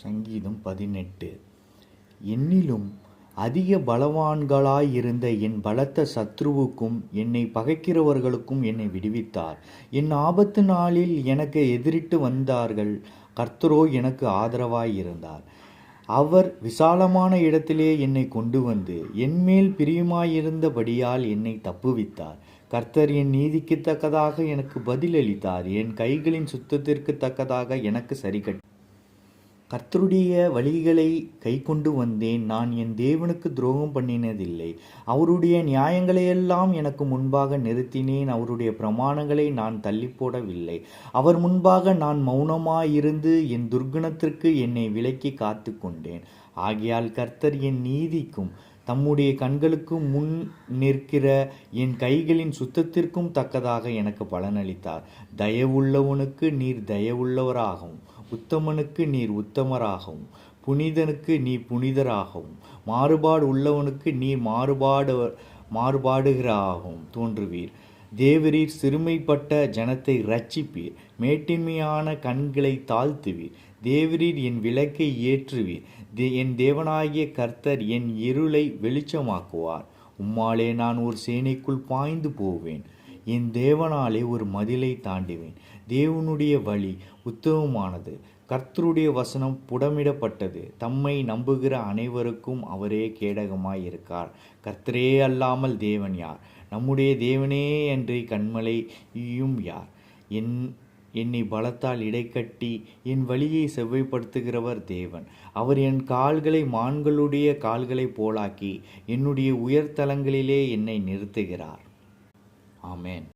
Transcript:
சங்கீதம் 18. என்னிலும் அதிக பலவான்களாயிருந்த என் பலத்த சத்ருவுக்கும் என்னை பகைக்கிறவர்களுக்கும் என்னை விடுவித்தார். என் ஆபத்து நாளில் எனக்கு எதிரிட்டு வந்தார்கள், கர்த்தரோ எனக்கு ஆதரவாயிருந்தார். அவர் விசாலமான இடத்திலே என்னை கொண்டு வந்து என்மேல் பிரியமாயிருந்தபடியால் என்னை தப்புவித்தார். கர்த்தர் என் நீதிக்கு தக்கதாக எனக்கு பதிலளித்தார். என் கைகளின் சுத்தத்திற்கு தக்கதாக எனக்கு சரிகட்டி கர்த்தருடைய வழிகளை கைக்கொண்டு வந்தேன். நான் என் தேவனுக்கு துரோகம் பண்ணினதில்லை. அவருடைய நியாயங்களையெல்லாம் எனக்கு முன்பாக நிறுத்தினேன். அவருடைய பிரமாணங்களை நான் தள்ளிப்போடவில்லை. அவர் முன்பாக நான் மௌனமாயிருந்து என் துர்க்குணத்திற்கு என்னை விலக்கி காத்து கொண்டேன். ஆகையால் கர்த்தர் என் நீதிக்கும் தம்முடைய கண்களுக்கு முன் நிற்கிற என் கைகளின் சுத்தத்திற்கும் தக்கதாக எனக்கு பலனளித்தார். தயவுள்ளவனுக்கு நீர் தயவுள்ளவராகவும், உத்தமனுக்கு நீர் உத்தமராகவும், புனிதனுக்கு நீ புனிதராகவும், மாறுபாடு உள்ளவனுக்கு நீர் மாறுபாடுகிறாகவும் தோன்றுவீர். தேவரீர் சிறுமைப்பட்ட ஜனத்தை இரட்சிப்பீர். மேட்டின்மையான கண்களை தாழ்த்துவீர். தேவரீர் என் விளக்கை ஏற்றுவீர். என் தேவனாகிய கர்த்தர் என் இருளை வெளிச்சமாக்குவார். உம்மாலே நான் ஒரு சேனைக்குள் பாய்ந்து போவேன். என் தேவனாலே ஒரு மதிலை தாண்டுவேன். தேவனுடைய வழி உத்தமமானது. கர்த்தருடைய வசனம் புடமிடப்பட்டது. தம்மை நம்புகிற அனைவருக்கும் அவரே கேடகமாயிருக்கார். கர்த்தரே அல்லாமல் தேவன் யார்? நம்முடைய தேவனே அன்றி கன்மலையும் யார்? என்னை பலத்தால் இடைக்கட்டி என் வழியை செவ்வைப்படுத்துகிறவர் தேவன். அவர் என் கால்களை மான்களுடைய கால்களைப் போலாக்கி என்னுடைய உயர்தலங்களிலே என்னை நிறுத்துகிறார். ஆமென்.